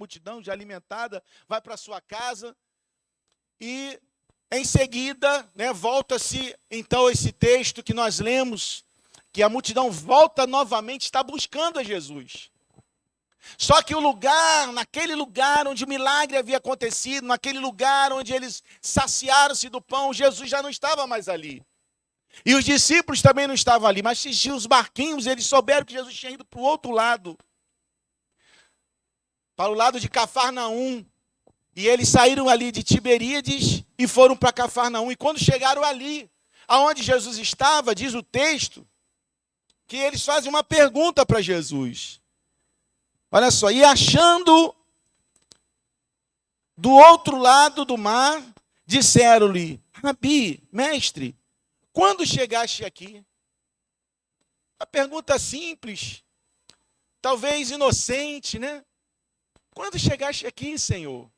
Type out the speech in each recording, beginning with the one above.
multidão já alimentada, vai para sua casa. E em seguida, volta-se então esse texto que nós lemos, que a multidão volta novamente, está buscando a Jesus. Só que naquele lugar onde o milagre havia acontecido, naquele lugar onde eles saciaram-se do pão, Jesus já não estava mais ali. E os discípulos também não estavam ali, mas tinham os barquinhos, eles souberam que Jesus tinha ido para o outro lado, para o lado de Cafarnaum. E eles saíram ali de Tiberíades e foram para Cafarnaum. E quando chegaram ali, aonde Jesus estava, diz o texto, que eles fazem uma pergunta para Jesus. Olha só, e achando do outro lado do mar, disseram-lhe: Rabi, mestre, quando chegaste aqui? Uma pergunta simples, talvez inocente, né? Quando chegaste aqui, Senhor?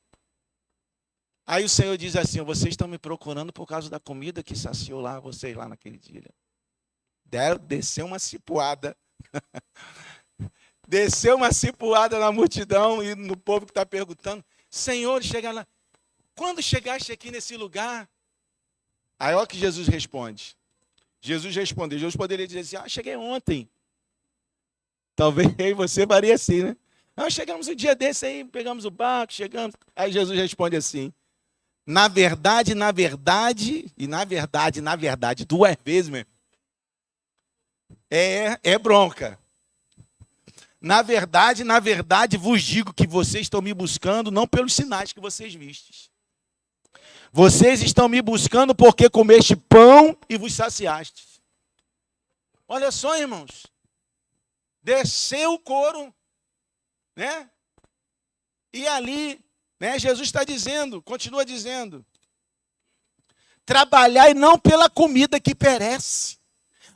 Aí o Senhor diz assim: vocês estão me procurando por causa da comida que saciou lá vocês lá naquele dia. Desceu uma cipuada. Desceu uma cipuada na multidão e no povo que está perguntando: Senhor, chega lá, quando chegaste aqui nesse lugar? Aí olha o que Jesus responde. Jesus respondeu. Jesus poderia dizer assim: cheguei ontem. Talvez você faria assim, né? Chegamos um dia desse aí, pegamos o barco, chegamos. Aí Jesus responde assim: na verdade, duas vezes mesmo. É bronca. Na verdade, vos digo que vocês estão me buscando não pelos sinais que vocês vistes. Vocês estão me buscando porque comeste pão e vos saciastes. Olha só, irmãos. Desceu o couro, né? E ali, né, Jesus está dizendo, continua dizendo: trabalhai não pela comida que perece,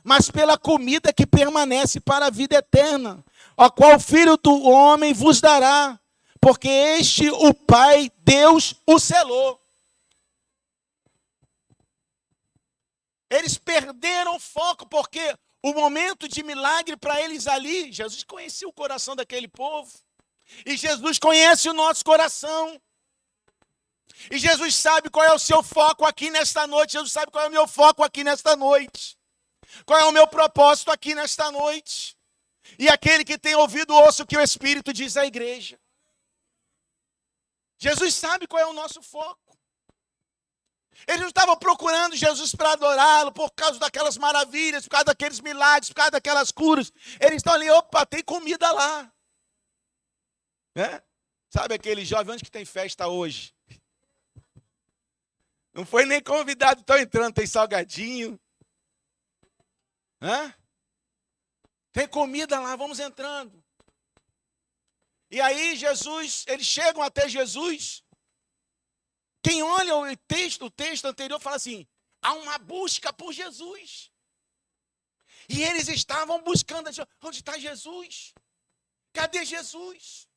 mas pela comida que permanece para a vida eterna, a qual o Filho do Homem vos dará, porque este o Pai, Deus, o selou. Eles perderam o foco, porque o momento de milagre para eles ali, Jesus conhecia o coração daquele povo. E Jesus conhece o nosso coração. E Jesus sabe qual é o seu foco aqui nesta noite. Jesus sabe qual é o meu foco aqui nesta noite. Qual é o meu propósito aqui nesta noite. E aquele que tem ouvido, ouça o que o Espírito diz à igreja. Jesus sabe qual é o nosso foco. Eles não estavam procurando Jesus para adorá-lo por causa daquelas maravilhas, por causa daqueles milagres, por causa daquelas curas. Eles estão ali: opa, tem comida lá. Né? Sabe aquele jovem, onde que tem festa hoje? Não foi nem convidado, estão entrando, tem salgadinho. Tem comida lá, vamos entrando. E aí eles chegam até Jesus. Quem olha o texto anterior fala assim: há uma busca por Jesus. E eles estavam buscando: onde está Jesus? Cadê Jesus?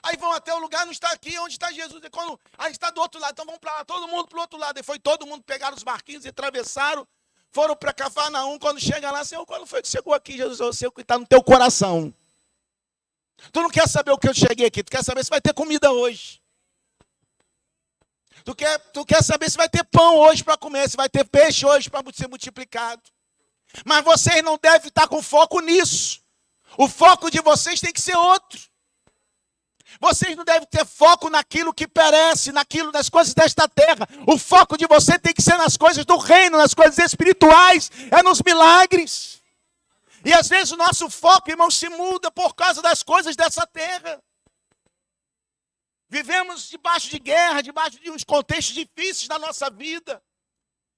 Aí vão até o lugar, não está aqui, onde está Jesus? E quando está do outro lado, então vamos para lá, todo mundo para o outro lado. E foi todo mundo, pegaram os barquinhos e atravessaram, foram para Cafarnaum. Quando chega lá: Senhor, quando foi que chegou aqui, Jesus? Eu sei o que está no teu coração. Tu não quer saber o que eu cheguei aqui, tu quer saber se vai ter comida hoje. Tu quer saber se vai ter pão hoje para comer, se vai ter peixe hoje para ser multiplicado. Mas vocês não devem estar com foco nisso. O foco de vocês tem que ser outro. Vocês não devem ter foco naquilo que perece, nas coisas desta terra. O foco de você tem que ser nas coisas do reino, nas coisas espirituais, nos milagres. E às vezes o nosso foco, irmão, se muda por causa das coisas dessa terra. Vivemos debaixo de guerra, debaixo de uns contextos difíceis da nossa vida.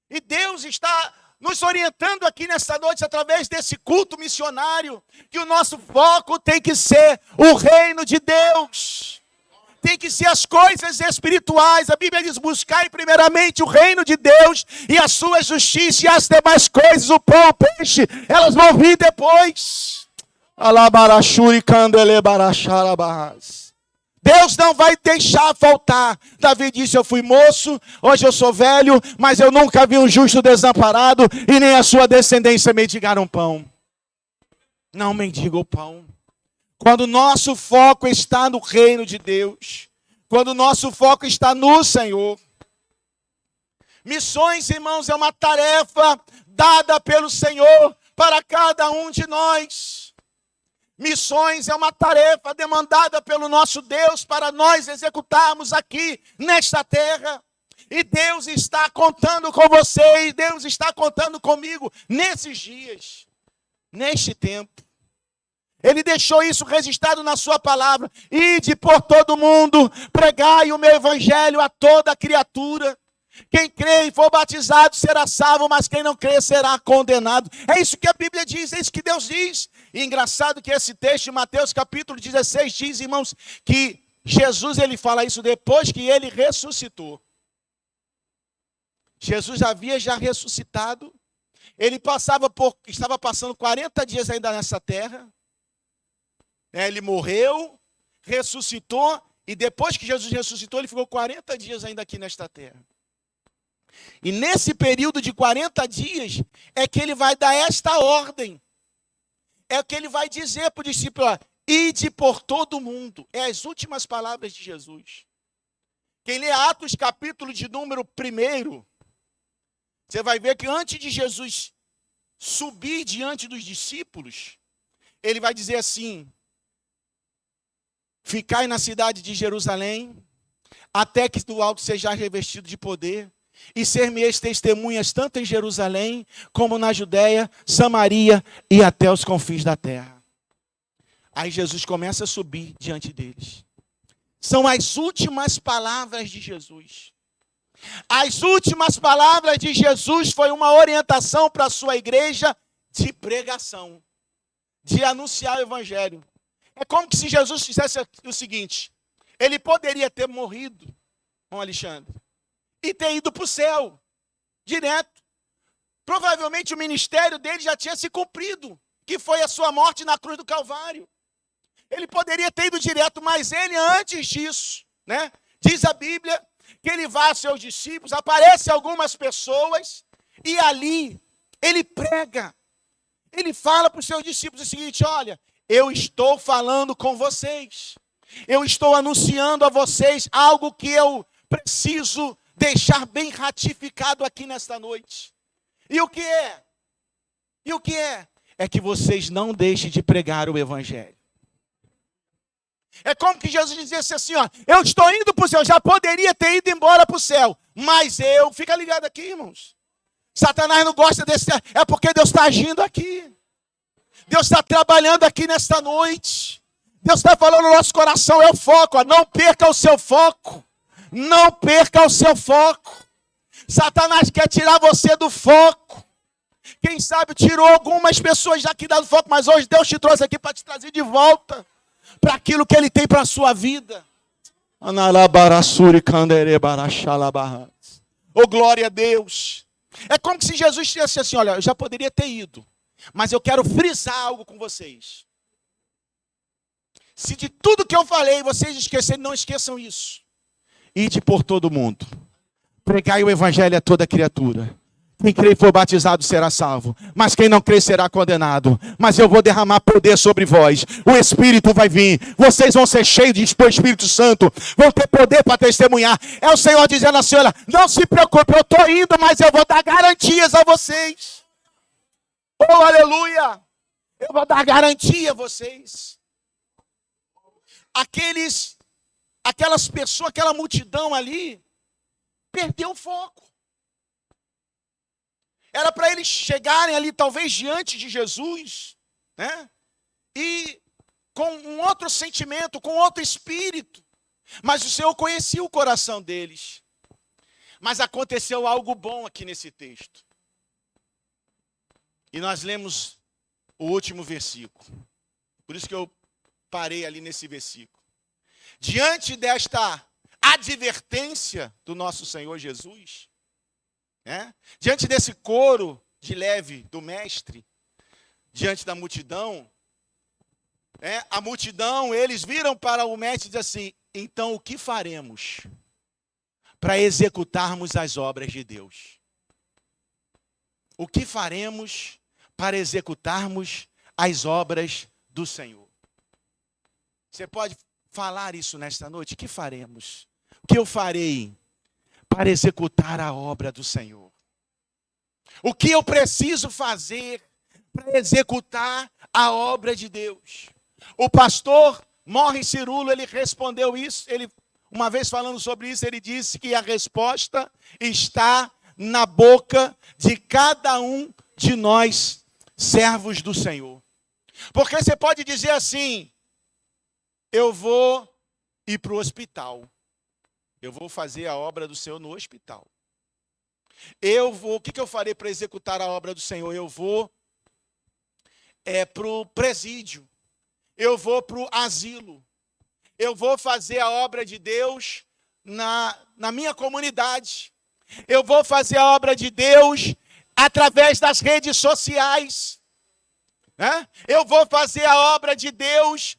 E Deus está nos orientando aqui nesta noite, através desse culto missionário, que o nosso foco tem que ser o reino de Deus. Tem que ser as coisas espirituais. A Bíblia diz: buscai primeiramente o reino de Deus e a sua justiça, e as demais coisas, o pão, o peixe, elas vão vir depois. Alabarachuri candele baracharabahas. Deus não vai deixar faltar. Davi disse: eu fui moço, hoje eu sou velho, mas eu nunca vi um justo desamparado e nem a sua descendência mendigar um pão. Não mendiga o pão. Quando o nosso foco está no reino de Deus, quando o nosso foco está no Senhor. Missões, irmãos, é uma tarefa dada pelo Senhor para cada um de nós. Missões é uma tarefa demandada pelo nosso Deus para nós executarmos aqui nesta terra. E Deus está contando com você, e Deus está contando comigo nesses dias, neste tempo. Ele deixou isso registrado na sua palavra. Ide por todo mundo, pregai o meu evangelho a toda criatura. Quem crê e for batizado será salvo, mas quem não crê será condenado. É isso que a Bíblia diz, é isso que Deus diz. E engraçado que esse texto de Mateus capítulo 16 diz, irmãos, que Jesus ele fala isso depois que ele ressuscitou. Jesus havia já ressuscitado. Ele estava passando 40 dias ainda nessa terra. Ele morreu, ressuscitou, e depois que Jesus ressuscitou, ele ficou 40 dias ainda aqui nesta terra. E nesse período de 40 dias, é que ele vai dar esta ordem. É o que ele vai dizer para o discípulo, ide por todo mundo. É as últimas palavras de Jesus. Quem lê Atos capítulo de número 1, você vai ver que antes de Jesus subir diante dos discípulos, ele vai dizer assim, ficai na cidade de Jerusalém, até que do alto seja revestido de poder, e ser-me-eis testemunhas tanto em Jerusalém, como na Judéia, Samaria e até os confins da terra. Aí Jesus começa a subir diante deles. São as últimas palavras de Jesus. As últimas palavras de Jesus foi uma orientação para a sua igreja de pregação, de anunciar o evangelho. É como se Jesus fizesse o seguinte, ele poderia ter morrido com Alexandre e ter ido para o céu, direto. Provavelmente o ministério dele já tinha se cumprido, que foi a sua morte na cruz do Calvário. Ele poderia ter ido direto, mas ele antes disso, né? Diz a Bíblia que ele vai aos seus discípulos, aparece algumas pessoas, e ali ele prega. Ele fala para os seus discípulos o seguinte, olha, eu estou falando com vocês. Eu estou anunciando a vocês algo que eu preciso deixar bem ratificado aqui nesta noite. E o que é? E o que é? É que vocês não deixem de pregar o evangelho. É como que Jesus dizia assim, ó, eu estou indo para o céu, já poderia ter ido embora para o céu, mas fica ligado aqui, irmãos. Satanás não gosta desse, é porque Deus está agindo aqui. Deus está trabalhando aqui nesta noite. Deus está falando no nosso coração, é o foco, ó, não perca o seu foco. Não perca o seu foco. Satanás quer tirar você do foco. Quem sabe tirou algumas pessoas daqui do foco, mas hoje Deus te trouxe aqui para te trazer de volta para aquilo que Ele tem para a sua vida. Oh, glória a Deus. É como se Jesus dissesse assim, olha, eu já poderia ter ido, mas eu quero frisar algo com vocês. Se de tudo que eu falei vocês esquecerem, não esqueçam isso. Ide por todo mundo. Pregai o evangelho a toda criatura. Quem crê e for batizado será salvo, mas quem não crê será condenado. Mas eu vou derramar poder sobre vós. O Espírito vai vir. Vocês vão ser cheios do Espírito Santo. Vão ter poder para testemunhar. É o Senhor dizendo assim, olha, não se preocupe, eu estou indo, mas eu vou dar garantias a vocês. Oh, aleluia! Eu vou dar garantia a vocês. Aquelas pessoas, aquela multidão ali, perdeu o foco. Era para eles chegarem ali, talvez, diante de Jesus, né? E com um outro sentimento, com outro espírito. Mas o Senhor conhecia o coração deles. Mas aconteceu algo bom aqui nesse texto. E nós lemos o último versículo. Por isso que eu parei ali nesse versículo. Diante desta advertência do nosso Senhor Jesus, diante desse coro de leve do mestre, diante da multidão, a multidão, eles viram para o mestre e dizem assim, então o que faremos para executarmos as obras de Deus? O que faremos para executarmos as obras do Senhor? Você pode falar isso nesta noite? O que faremos? O que eu farei para executar a obra do Senhor? O que eu preciso fazer para executar a obra de Deus? O pastor Morris Cirulo, ele respondeu isso, uma vez falando sobre isso, ele disse que a resposta está na boca de cada um de nós, servos do Senhor. Porque você pode dizer assim: eu vou ir para o hospital. Eu vou fazer a obra do Senhor no hospital. O que eu farei para executar a obra do Senhor? Eu vou para o presídio. Eu vou para o asilo. Eu vou fazer a obra de Deus na minha comunidade. Eu vou fazer a obra de Deus através das redes sociais. Eu vou fazer a obra de Deus.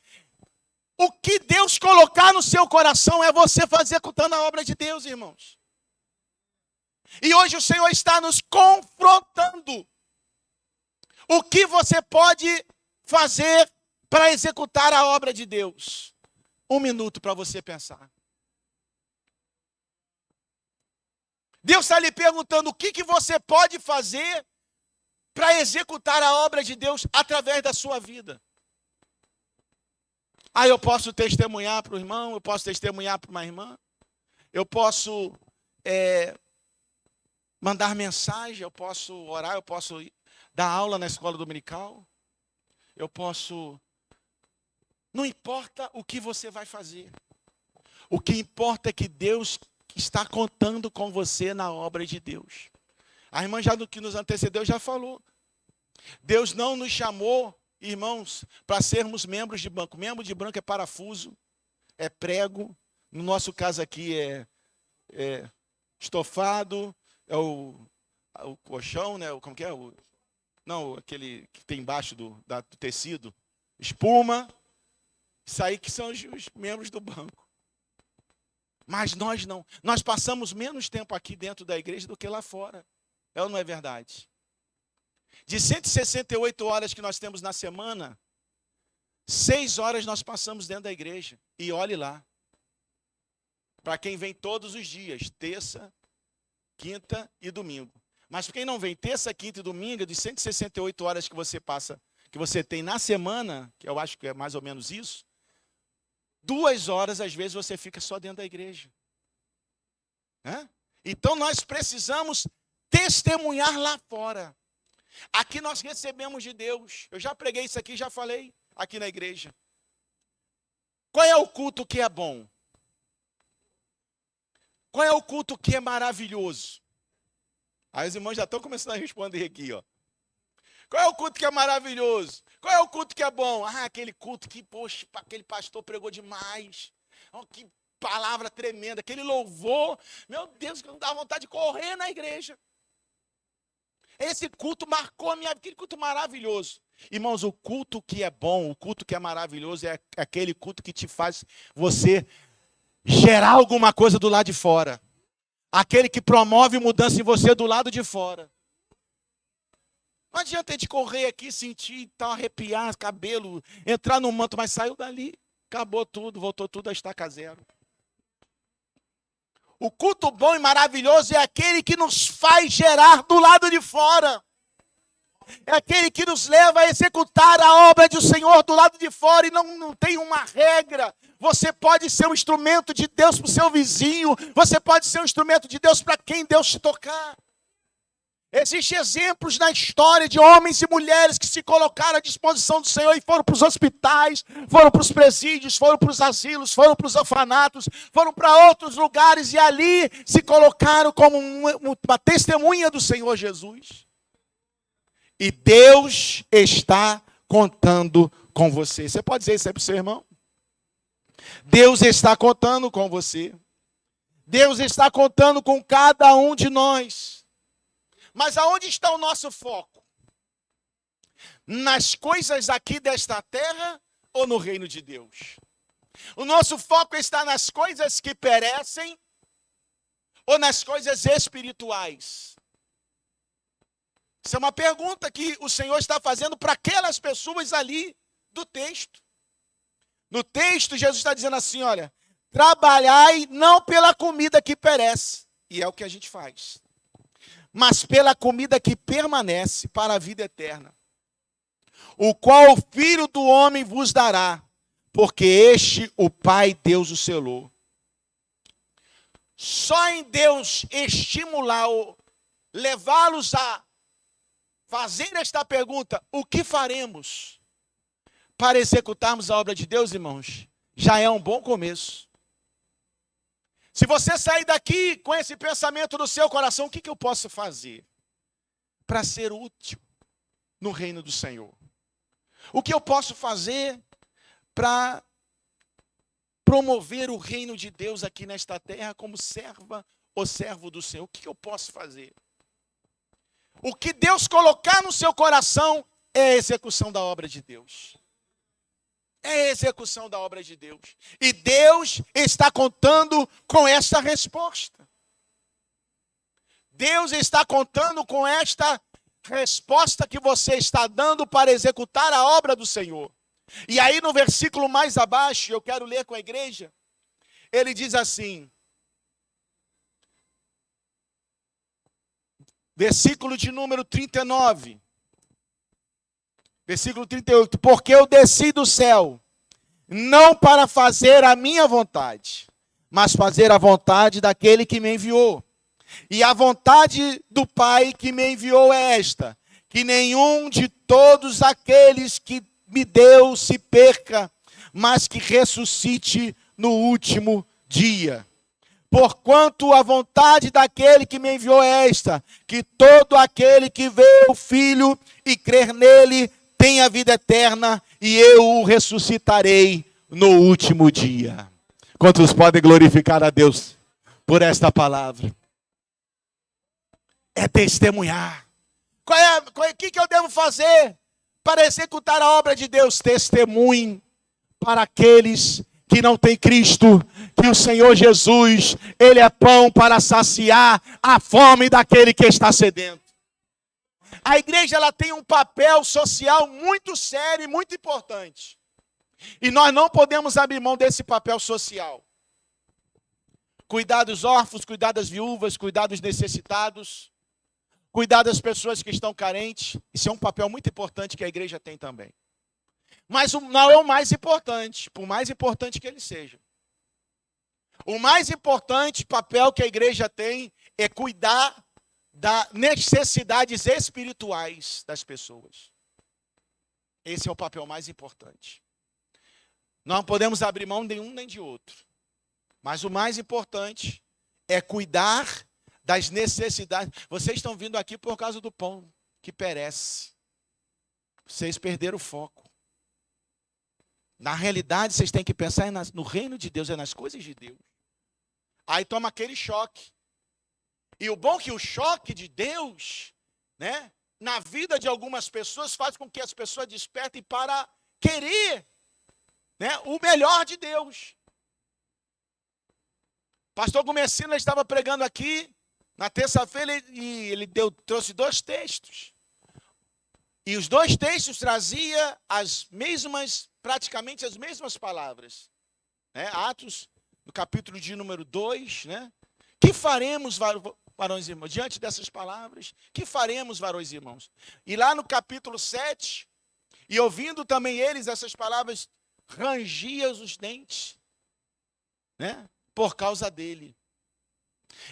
O que Deus colocar no seu coração é você fazer executando a obra de Deus, irmãos. E hoje o Senhor está nos confrontando. O que você pode fazer para executar a obra de Deus? 1 minuto para você pensar. Deus está lhe perguntando o que você pode fazer para executar a obra de Deus através da sua vida. Eu posso testemunhar para o irmão, eu posso testemunhar para uma irmã, eu posso mandar mensagem, eu posso orar, eu posso dar aula na escola dominical, eu posso... Não importa o que você vai fazer. O que importa é que Deus está contando com você na obra de Deus. A irmã já do que nos antecedeu já falou. Deus não nos chamou, irmãos, para sermos membros de banco. Membro de banco é parafuso, é prego. No nosso caso aqui é estofado, é o colchão, né? Como que é? Aquele que tem embaixo do tecido. Espuma. Isso aí que são os membros do banco. Mas nós não. Nós passamos menos tempo aqui dentro da igreja do que lá fora. É ou não é verdade? De 168 horas que nós temos na semana, 6 horas nós passamos dentro da igreja. E olhe lá. Para quem vem todos os dias, terça, quinta e domingo. Mas para quem não vem terça, quinta e domingo, de 168 horas que você passa, que você tem na semana, que eu acho que é mais ou menos isso, 2 horas, às vezes, você fica só dentro da igreja. Então, nós precisamos testemunhar lá fora. Aqui nós recebemos de Deus. Eu já preguei isso aqui, já falei aqui na igreja. Qual é o culto que é bom? Qual é o culto que é maravilhoso? Aí os irmãos já estão começando a responder aqui, ó. Qual é o culto que é maravilhoso? Qual é o culto que é bom? Aquele culto que, poxa, aquele pastor pregou demais. Que palavra tremenda, aquele louvor. Meu Deus, que não dá vontade de correr na igreja. Esse culto marcou a minha vida, aquele culto maravilhoso. Irmãos, o culto que é bom, o culto que é maravilhoso é aquele culto que te faz você gerar alguma coisa do lado de fora. Aquele que promove mudança em você do lado de fora. Não adianta a gente correr aqui, sentir, arrepiar cabelo, entrar no manto, mas saiu dali, acabou tudo, voltou tudo a estaca zero. O culto bom e maravilhoso é aquele que nos faz gerar do lado de fora. É aquele que nos leva a executar a obra do Senhor do lado de fora e não tem uma regra. Você pode ser um instrumento de Deus para o seu vizinho, você pode ser um instrumento de Deus para quem Deus te tocar. Existem exemplos na história de homens e mulheres que se colocaram à disposição do Senhor e foram para os hospitais, foram para os presídios, foram para os asilos, foram para os orfanatos, foram para outros lugares e ali se colocaram como uma testemunha do Senhor Jesus. E Deus está contando com você. Você pode dizer isso aí para o seu irmão? Deus está contando com você. Deus está contando com cada um de nós. Mas aonde está o nosso foco? Nas coisas aqui desta terra ou no reino de Deus? O nosso foco está nas coisas que perecem ou nas coisas espirituais? Isso é uma pergunta que o Senhor está fazendo para aquelas pessoas ali do texto. No texto, Jesus está dizendo assim, olha, trabalhai não pela comida que perece, e é o que a gente faz, mas pela comida que permanece para a vida eterna, o qual o Filho do Homem vos dará, porque este o Pai Deus o selou. Só em Deus estimular, levá-los a fazer esta pergunta, o que faremos para executarmos a obra de Deus, irmãos, já é um bom começo. Se você sair daqui com esse pensamento no seu coração, o que eu posso fazer para ser útil no reino do Senhor? O que eu posso fazer para promover o reino de Deus aqui nesta terra como serva ou servo do Senhor? O que eu posso fazer? O que Deus colocar no seu coração é a execução da obra de Deus. É a execução da obra de Deus. E Deus está contando com esta resposta. Deus está contando com esta resposta que você está dando para executar a obra do Senhor. E aí no versículo mais abaixo, eu quero ler com a igreja, ele diz assim, versículo de número 39, versículo 38, porque eu desci do céu, não para fazer a minha vontade, mas fazer a vontade daquele que me enviou. E a vontade do Pai que me enviou é esta, que nenhum de todos aqueles que me deu se perca, mas que ressuscite no último dia. Porquanto a vontade daquele que me enviou é esta, que todo aquele que vê o Filho e crer nele tenha vida eterna, e eu o ressuscitarei no último dia. Quantos podem glorificar a Deus por esta palavra? É testemunhar. O que eu devo fazer para executar a obra de Deus? Testemunhe para aqueles que não têm Cristo, que o Senhor Jesus, Ele é pão para saciar a fome daquele que está sedento. A igreja ela tem um papel social muito sério e muito importante. E nós não podemos abrir mão desse papel social. Cuidar dos órfãos, cuidar das viúvas, cuidar dos necessitados, cuidar das pessoas que estão carentes. Isso é um papel muito importante que a igreja tem também. Mas não é o mais importante, por mais importante que ele seja. O mais importante papel que a igreja tem é cuidar das necessidades espirituais das pessoas. Esse é o papel mais importante. Não podemos abrir mão de um nem de outro. Mas o mais importante é cuidar das necessidades. Vocês estão vindo aqui por causa do pão que perece. Vocês perderam o foco. Na realidade, vocês têm que pensar no reino de Deus, é nas coisas de Deus. Aí toma aquele choque. E o bom é que o choque de Deus, né, na vida de algumas pessoas, faz com que as pessoas despertem para querer, né, o melhor de Deus. Pastor Gomessino estava pregando aqui na terça-feira e ele trouxe 2 textos. E os 2 textos traziam praticamente as mesmas palavras. Né? Atos, no capítulo de número 2, né? Que faremos, varões e irmãos, diante dessas palavras? Que faremos, varões e irmãos? E lá no capítulo 7, e ouvindo também eles essas palavras, rangia os dentes, né? Por causa dele.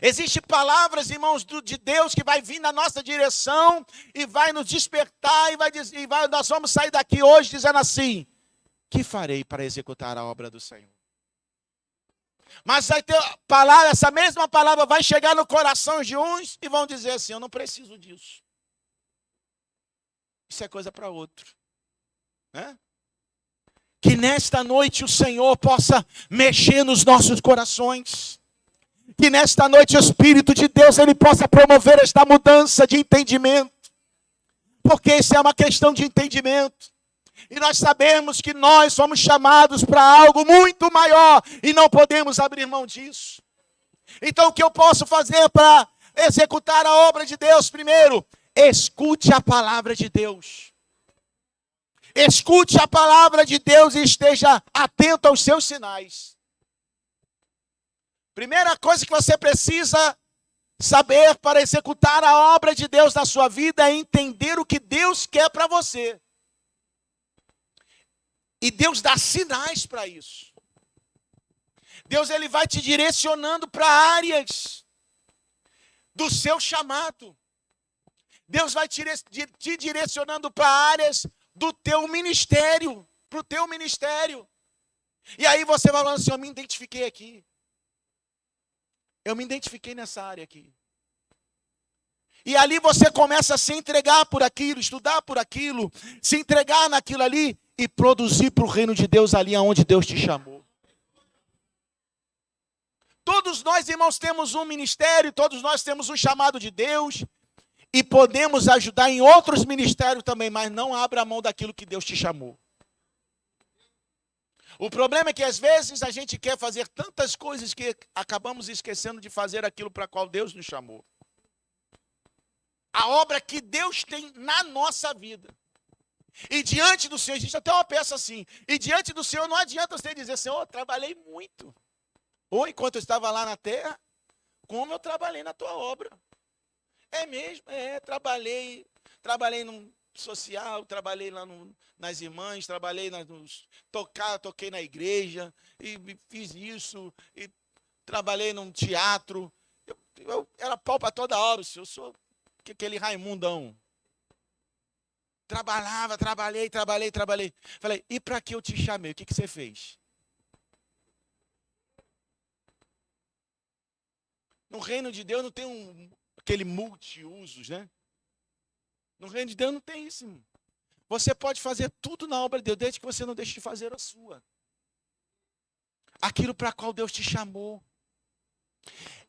Existem palavras, irmãos, de Deus que vai vir na nossa direção e vai nos despertar nós vamos sair daqui hoje dizendo assim, que farei para executar a obra do Senhor? Mas vai ter palavra, essa mesma palavra vai chegar no coração de uns e vão dizer assim, eu não preciso disso. Isso é coisa para outro. Né? Que nesta noite o Senhor possa mexer nos nossos corações. Que nesta noite o Espírito de Deus ele possa promover esta mudança de entendimento. Porque isso é uma questão de entendimento. E nós sabemos que nós somos chamados para algo muito maior e não podemos abrir mão disso. Então o que eu posso fazer para executar a obra de Deus? Primeiro, escute a palavra de Deus. Escute a palavra de Deus e esteja atento aos seus sinais. Primeira coisa que você precisa saber para executar a obra de Deus na sua vida é entender o que Deus quer para você. E Deus dá sinais para isso. Deus ele vai te direcionando para áreas do seu chamado. Deus vai te direcionando para áreas do teu ministério, para o teu ministério. E aí você vai falando assim, eu me identifiquei aqui. Eu me identifiquei nessa área aqui. E ali você começa a se entregar por aquilo, estudar por aquilo, se entregar naquilo ali e produzir para o reino de Deus ali onde Deus te chamou. Todos nós, irmãos, temos um ministério, todos nós temos um chamado de Deus e podemos ajudar em outros ministérios também, mas não abra mão daquilo que Deus te chamou. O problema é que às vezes a gente quer fazer tantas coisas que acabamos esquecendo de fazer aquilo para qual Deus nos chamou. A obra que Deus tem na nossa vida. E diante do Senhor, existe até uma peça assim, e diante do Senhor não adianta você dizer, Senhor, eu trabalhei muito. Ou enquanto eu estava lá na terra, como eu trabalhei na tua obra. É mesmo? Trabalhei no social, trabalhei lá nas irmãs, trabalhei toquei na igreja, e fiz isso, e trabalhei num teatro. Eu era pau para toda hora, eu sou aquele Raimundão. Trabalhei. Falei, e para que eu te chamei? O que você fez? No reino de Deus não tem aquele multiusos, né? No reino de Deus não tem isso. Você pode fazer tudo na obra de Deus, desde que você não deixe de fazer a sua. Aquilo para qual Deus te chamou.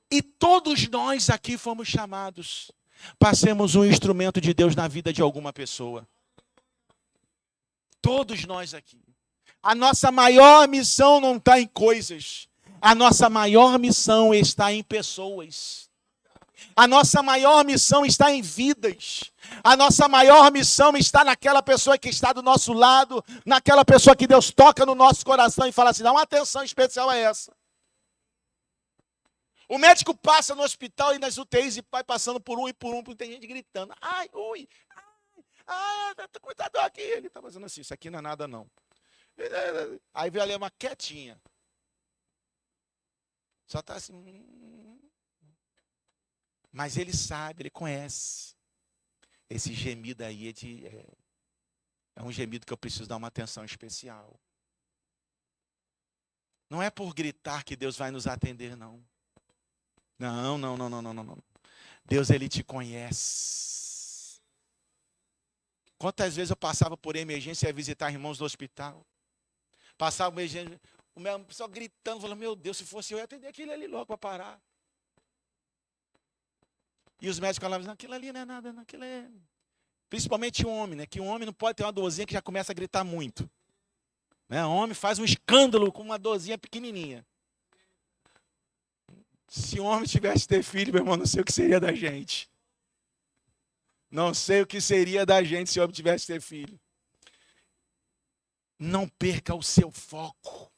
E todos nós aqui fomos chamados para sermos um instrumento de Deus na vida de alguma pessoa. Todos nós aqui. A nossa maior missão não está em coisas. A nossa maior missão está em pessoas. A nossa maior missão está em vidas. A nossa maior missão está naquela pessoa que está do nosso lado, naquela pessoa que Deus toca no nosso coração e fala assim, dá uma atenção especial a essa. O médico passa no hospital e nas UTIs e vai passando por um, porque tem gente gritando. Ai, ui, cuidado aqui. Ele está fazendo assim, isso aqui não é nada não. Aí vem ali uma quietinha. Só está assim. Mas ele sabe, ele conhece. Esse gemido aí é um gemido que eu preciso dar uma atenção especial. Não é por gritar que Deus vai nos atender, não. Não. Deus, ele te conhece. Quantas vezes eu passava por emergência e ia visitar irmãos do hospital? Passava por emergência, o meu pessoal gritando, falando, meu Deus, se fosse eu ia atender aquele ali logo para parar. E os médicos falavam, aquilo ali não é nada, não, aquilo é... Principalmente o homem, né? Que o homem não pode ter uma dorzinha que já começa a gritar muito. Né? O homem faz um escândalo com uma dorzinha pequenininha. Se o homem tivesse ter filho, meu irmão, não sei o que seria da gente. Não sei o que seria da gente se o homem tivesse ter filho. Não perca o seu foco.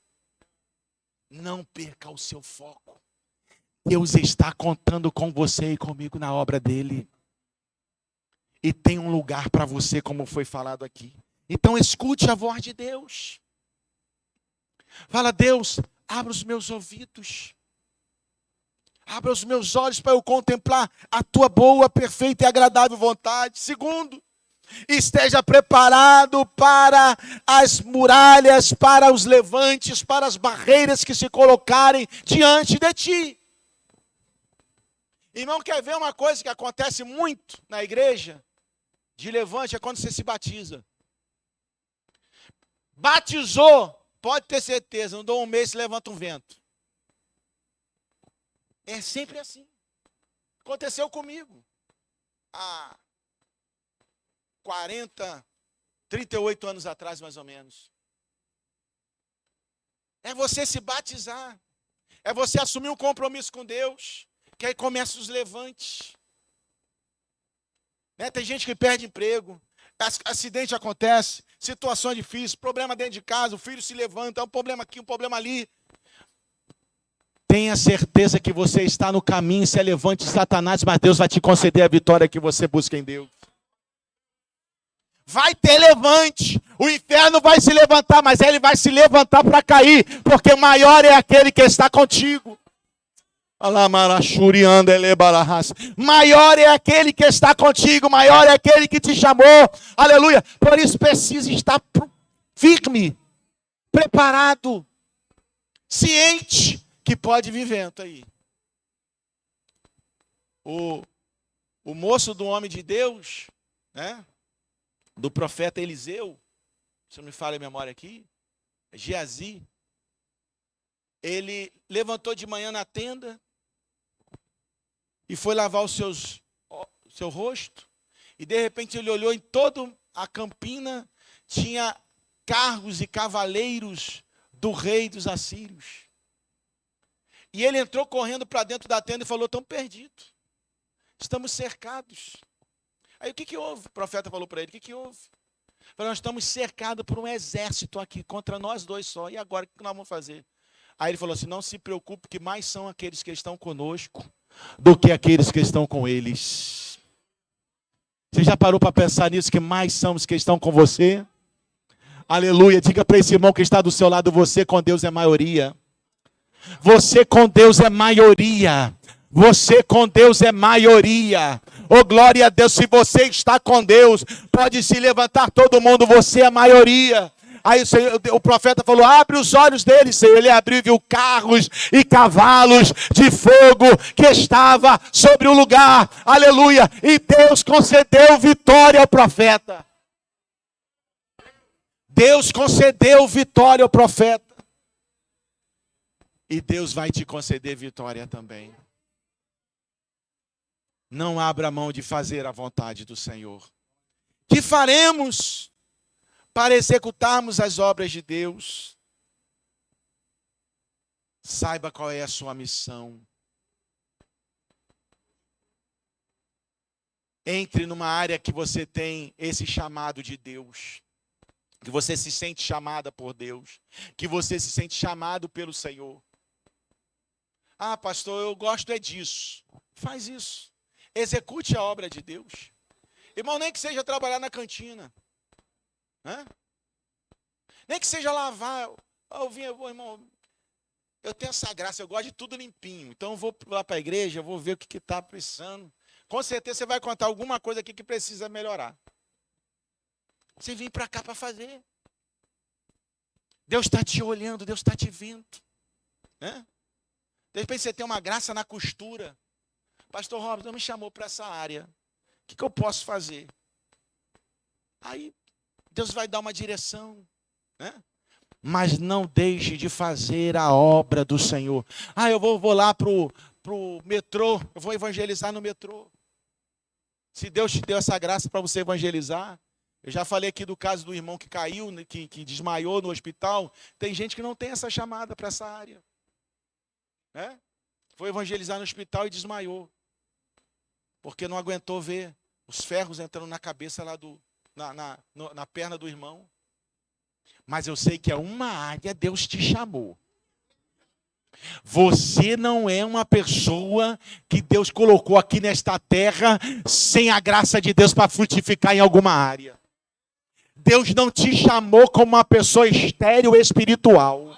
Não perca o seu foco. Deus está contando com você e comigo na obra dele. E tem um lugar para você, como foi falado aqui. Então escute a voz de Deus. Fala, Deus, abra os meus ouvidos. Abra os meus olhos para eu contemplar a tua boa, perfeita e agradável vontade. Segundo, esteja preparado para as muralhas, para os levantes, para as barreiras que se colocarem diante de ti. Irmão, quer ver uma coisa que acontece muito na igreja? De levante é quando você se batiza. Batizou, pode ter certeza, não dou um mês, se levanta um vento. É sempre assim. Aconteceu comigo. Há 38 anos atrás, mais ou menos. É você se batizar. É você assumir um compromisso com Deus. Que aí começa os levantes. Né? Tem gente que perde emprego. Acidente acontece, situação difícil, problema dentro de casa, o filho se levanta, um problema aqui, um problema ali. Tenha certeza que você está no caminho, se levante Satanás, mas Deus vai te conceder a vitória que você busca em Deus. Vai ter levante, o inferno vai se levantar, mas ele vai se levantar para cair, porque maior é aquele que está contigo. Maior é aquele que está contigo, maior é aquele que te chamou, aleluia. Por isso precisa estar firme, preparado, ciente que pode vir vento aí. O moço do homem de Deus, né? Do profeta Eliseu, se não me falha a memória aqui, Geazi, ele levantou de manhã na tenda e foi lavar seu rosto, e de repente ele olhou em toda a campina, tinha carros e cavaleiros do rei dos assírios. E ele entrou correndo para dentro da tenda e falou: estamos perdidos, estamos cercados. Aí o que houve? O profeta falou para ele: o que houve? Falou: nós estamos cercados por um exército aqui, contra nós dois só, e agora o que nós vamos fazer? Aí ele falou assim: não se preocupe, que mais são aqueles que estão conosco do que aqueles que estão com eles. Você já parou para pensar nisso, que mais são os que estão com você? Aleluia, diga para esse irmão que está do seu lado: você com Deus é maioria. Você com Deus é maioria. Você com Deus é maioria. Oh, glória a Deus, se você está com Deus, pode se levantar todo mundo, você é maioria. Aí o profeta falou: abre os olhos dele, Senhor. Ele abriu e viu carros e cavalos de fogo que estava sobre o lugar. Aleluia. E Deus concedeu vitória ao profeta. Deus concedeu vitória ao profeta. E Deus vai te conceder vitória também. Não abra mão de fazer a vontade do Senhor. Que faremos para executarmos as obras de Deus? Saiba qual é a sua missão. Entre numa área que você tem esse chamado de Deus, que você se sente chamada por Deus, que você se sente chamado pelo Senhor. Ah, pastor, eu gosto é disso. Faz isso. Execute a obra de Deus. Irmão, nem que seja trabalhar na cantina. Hã? Nem que seja lavar. Irmão, eu tenho essa graça, eu gosto de tudo limpinho. Então eu vou lá para a igreja, eu vou ver o que está precisando. Com certeza você vai contar alguma coisa aqui que precisa melhorar. Você vem para cá para fazer. Deus está te olhando, Deus está te vendo. Né? De repente você tem uma graça na costura. Pastor Robson me chamou para essa área. O que eu posso fazer? Aí Deus vai dar uma direção. Né? Mas não deixe de fazer a obra do Senhor. Ah, eu vou lá para o metrô. Eu vou evangelizar no metrô. Se Deus te deu essa graça para você evangelizar. Eu já falei aqui do caso do irmão que caiu, que desmaiou no hospital. Tem gente que não tem essa chamada para essa área. Né? Foi evangelizar no hospital e desmaiou. Porque não aguentou ver os ferros entrando na cabeça lá na perna do irmão. Mas eu sei que é uma área, Deus te chamou. Você não é uma pessoa que Deus colocou aqui nesta terra sem a graça de Deus para frutificar em alguma área. Deus não te chamou como uma pessoa estéril espiritual.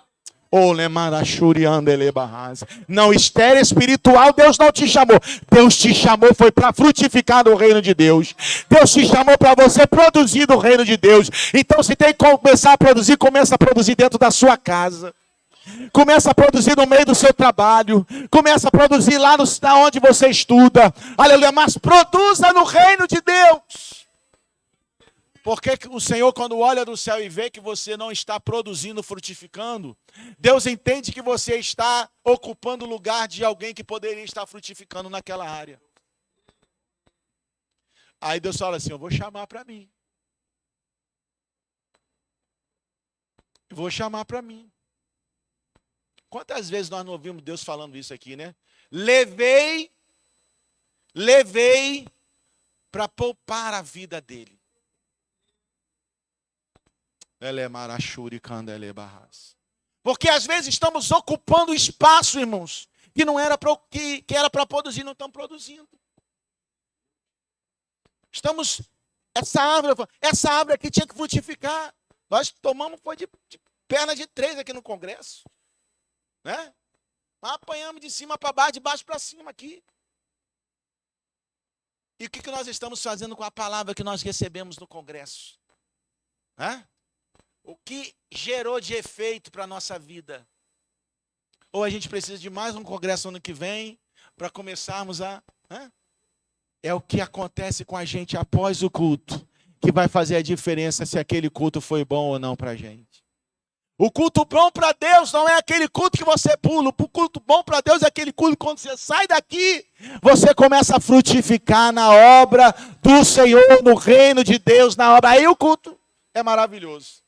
Não, estéril espiritual, Deus não te chamou. Deus te chamou foi para frutificar no reino de Deus. Deus te chamou para você produzir no reino de Deus. Então, se tem que começar a produzir, começa a produzir dentro da sua casa. Começa a produzir no meio do seu trabalho. Começa a produzir lá onde você estuda. Aleluia, mas produza no reino de Deus. Porque o Senhor, quando olha do céu e vê que você não está produzindo, frutificando, Deus entende que você está ocupando o lugar de alguém que poderia estar frutificando naquela área. Aí Deus fala assim: eu vou chamar para mim. Eu vou chamar para mim. Quantas vezes nós não ouvimos Deus falando isso aqui, né? Levei para poupar a vida dele. Porque às vezes estamos ocupando espaço, irmãos, que não era para que era para produzir, não estamos produzindo. Essa árvore aqui tinha que frutificar. Nós tomamos, foi de perna de 3 aqui no Congresso. Né? Nós apanhamos de cima para baixo, de baixo para cima aqui. E o que nós estamos fazendo com a palavra que nós recebemos no Congresso? O que gerou de efeito para a nossa vida? Ou a gente precisa de mais um Congresso ano que vem para começarmos a... É o que acontece com a gente após o culto que vai fazer a diferença se aquele culto foi bom ou não para a gente. O culto bom para Deus não é aquele culto que você pula. O culto bom para Deus é aquele culto que quando você sai daqui, você começa a frutificar na obra do Senhor, no reino de Deus, na obra. Aí o culto é maravilhoso.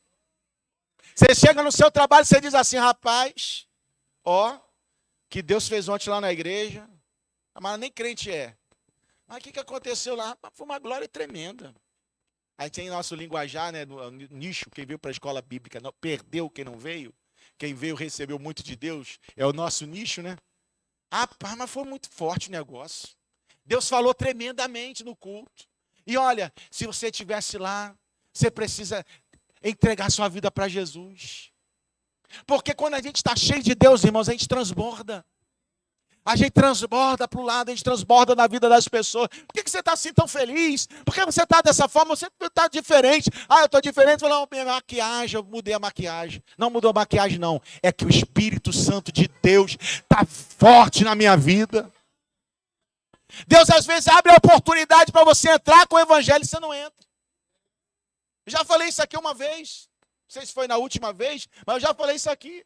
Você chega no seu trabalho e você diz assim, rapaz, que Deus fez ontem lá na igreja, mas nem crente é. Mas o que aconteceu lá? Foi uma glória tremenda. Aí tem nosso linguajar, né, no nicho, quem veio para a escola bíblica, não, perdeu quem não veio. Quem veio recebeu muito de Deus, é o nosso nicho, né? Rapaz, mas foi muito forte o negócio. Deus falou tremendamente no culto. E olha, se você estivesse lá, você precisa entregar sua vida para Jesus. Porque quando a gente está cheio de Deus, irmãos, a gente transborda. A gente transborda para o lado, a gente transborda na vida das pessoas. Por que você está assim tão feliz? Por que você está dessa forma? Você está diferente. Eu estou diferente. Falei, minha maquiagem, eu mudei a maquiagem. Não mudou a maquiagem, não. É que o Espírito Santo de Deus está forte na minha vida. Deus às vezes abre a oportunidade para você entrar com o evangelho e você não entra. Eu já falei isso aqui uma vez. Não sei se foi na última vez, mas eu já falei isso aqui.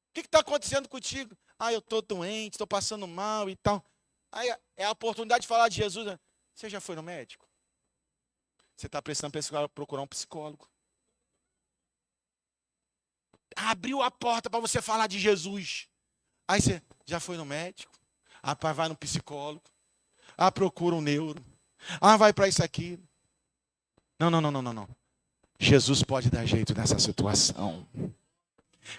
O que está acontecendo contigo? Eu estou doente, estou passando mal e tal. Aí é a oportunidade de falar de Jesus. Né? Você já foi no médico? Você está precisando procurar um psicólogo. Abriu a porta para você falar de Jesus. Aí você já foi no médico? Vai no psicólogo. Procura um neuro. Vai para isso aqui. Não. Jesus pode dar jeito nessa situação.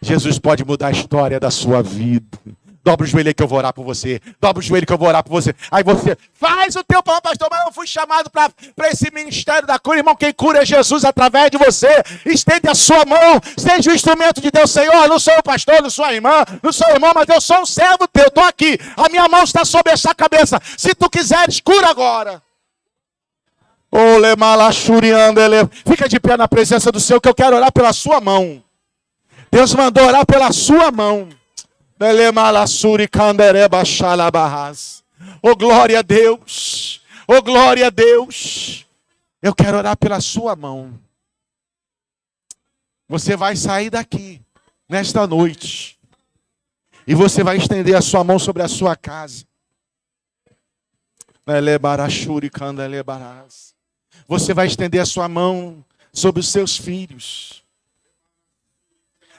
Jesus pode mudar a história da sua vida. Dobra o joelho aí que eu vou orar por você. Dobra o joelho que eu vou orar por você. Aí você faz o teu plano, pastor. Mas eu fui chamado para esse ministério da cura. Irmão, quem cura é Jesus através de você. Estende a sua mão. Seja o instrumento de Deus. Senhor, não sou o pastor, não sou a irmã. Não sou o irmão, mas eu sou um servo teu. Estou aqui. A minha mão está sobre essa cabeça. Se tu quiseres, cura agora. Fica de pé na presença do Senhor que eu quero orar pela sua mão. Deus mandou orar pela sua mão. Oh, glória a Deus. Oh, glória a Deus. Eu quero orar pela sua mão. Você vai sair daqui nesta noite. E você vai estender a sua mão sobre a sua casa. Você vai estender a sua mão sobre os seus filhos.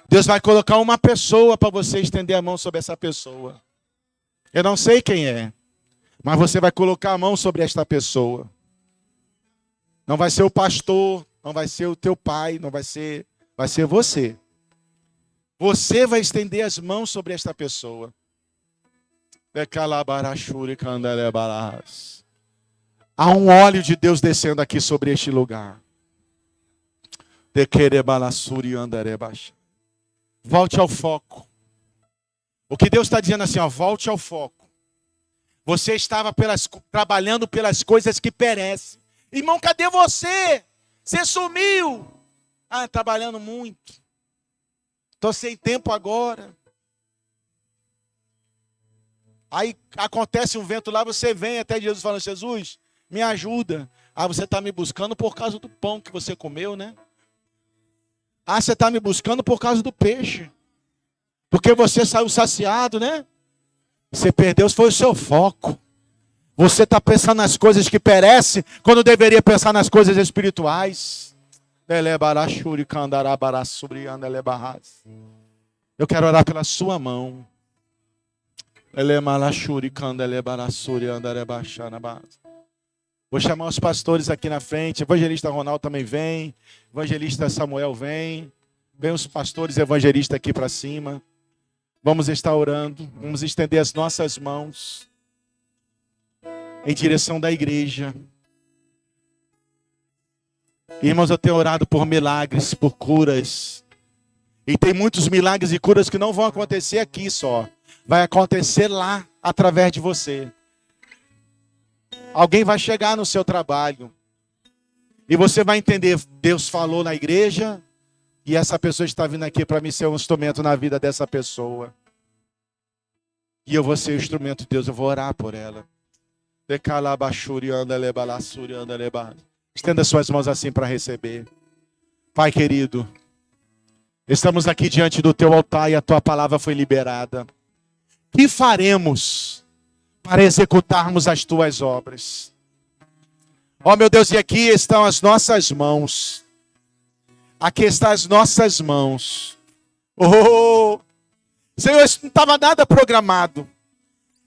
Deus vai colocar uma pessoa para você estender a mão sobre essa pessoa. Eu não sei quem é, mas você vai colocar a mão sobre esta pessoa. Não vai ser o pastor, não vai ser o teu pai, não vai ser você. Você vai estender as mãos sobre esta pessoa. Há um óleo de Deus descendo aqui sobre este lugar. Volte ao foco. O que Deus está dizendo assim, volte ao foco. Você estava trabalhando pelas coisas que perecem. Irmão, cadê você? Você sumiu. Trabalhando muito. Estou sem tempo agora. Aí acontece um vento lá, você vem até Jesus falando, Jesus, me ajuda. Você está me buscando por causa do pão que você comeu, né? Você está me buscando por causa do peixe. Porque você saiu saciado, né? Você perdeu, foi o seu foco. Você está pensando nas coisas que perecem, quando deveria pensar nas coisas espirituais. Eu quero orar pela sua mão. Vou chamar os pastores aqui na frente. Evangelista Ronaldo também vem. Evangelista Samuel vem. Vem os pastores evangelistas aqui para cima. Vamos estar orando. Vamos estender as nossas mãos em direção da igreja. Irmãos, eu tenho orado por milagres, por curas. E tem muitos milagres e curas que não vão acontecer aqui só. Vai acontecer lá, através de você. Alguém vai chegar no seu trabalho. E você vai entender, Deus falou na igreja. E essa pessoa está vindo aqui para mim ser um instrumento na vida dessa pessoa. E eu vou ser o instrumento de Deus, eu vou orar por ela. Estenda suas mãos assim para receber. Pai querido, estamos aqui diante do teu altar e a tua palavra foi liberada. Que faremos para executarmos as tuas obras? Ó meu Deus, e aqui estão as nossas mãos. Aqui estão as nossas mãos. Oh, Senhor, isso não estava nada programado.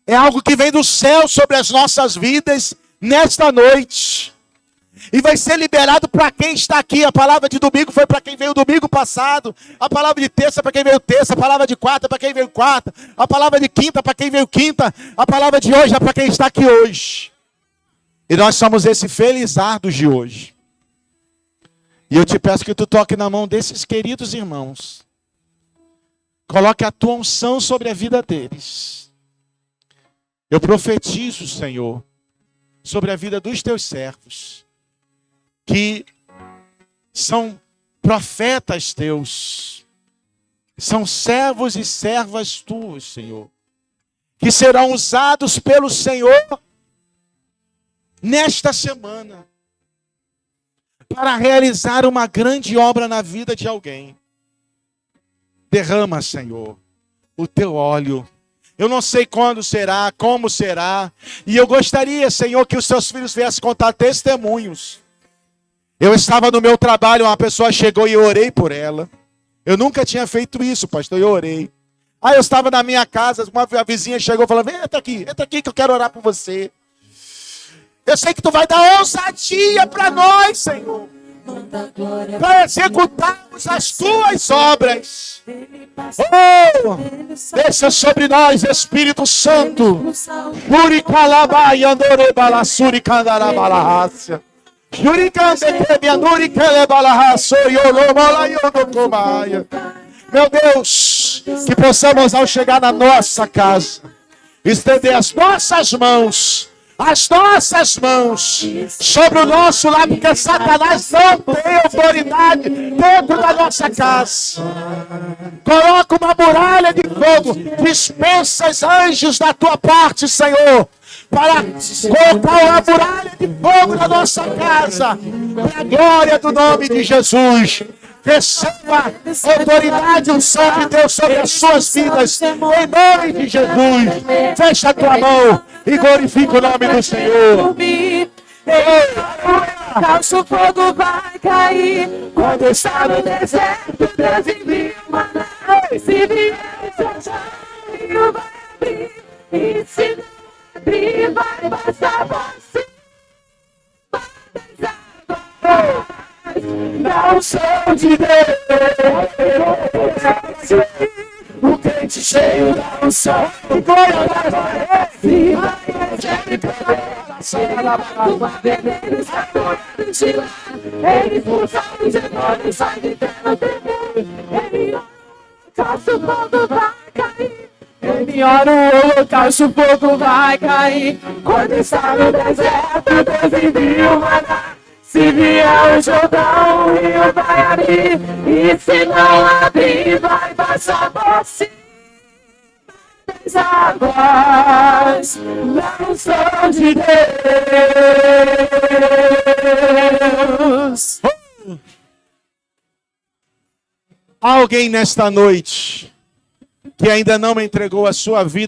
É algo que vem do céu sobre as nossas vidas nesta noite. E vai ser liberado para quem está aqui. A palavra de domingo foi para quem veio domingo passado. A palavra de terça para quem veio terça. A palavra de quarta para quem veio quarta. A palavra de quinta para quem veio quinta. A palavra de hoje é para quem está aqui hoje. E nós somos esse felizardos de hoje. E eu te peço que tu toque na mão desses queridos irmãos. Coloque a tua unção sobre a vida deles. Eu profetizo, Senhor, sobre a vida dos teus servos, que são profetas teus, são servos e servas tuas, Senhor, que serão usados pelo Senhor nesta semana, para realizar uma grande obra na vida de alguém. Derrama, Senhor, o teu óleo. Eu não sei quando será, como será. E eu gostaria, Senhor, que os seus filhos viessem contar testemunhos. Eu estava no meu trabalho, uma pessoa chegou e eu orei por ela. Eu nunca tinha feito isso, pastor, eu orei. Aí eu estava na minha casa, uma vizinha chegou e falou, entra aqui que eu quero orar por você. Eu sei que tu vai dar ousadia para nós, Senhor, para executarmos as tuas obras. Oh, desça sobre nós, Espírito Santo. Meu Deus, que possamos ao chegar na nossa casa, estender as nossas mãos sobre o nosso lar, porque Satanás não tem autoridade dentro da nossa casa. Coloca uma muralha de fogo, dispensa os anjos da tua parte, Senhor, para colocar uma muralha de fogo na nossa casa, para a glória do nome de Jesus. Receba autoridade, unção de Deus sobre as suas vidas, em nome de Jesus. Fecha a tua mão e glorifica o nome do Senhor. Calço fogo vai cair. Quando está no deserto, Deus envia uma nave. Se vier o rio vai abrir. E se não abrir, vai passar você. Dá o som de Deus. O crente cheio da unção. E glória aparece. Vai recebe pela uma veneno saturado de lá. Ele expulsa os demônios, sai de terra temor. Ele ora, o fogo vai cair. Ele ora, o holocausto, o fogo vai cair. Quando está no deserto, Deus envia uma nave. Se vier o Jordão, o rio vai abrir. E se não abrir, vai passar você. As águas não são de Deus. Alguém nesta noite que ainda não entregou a sua vida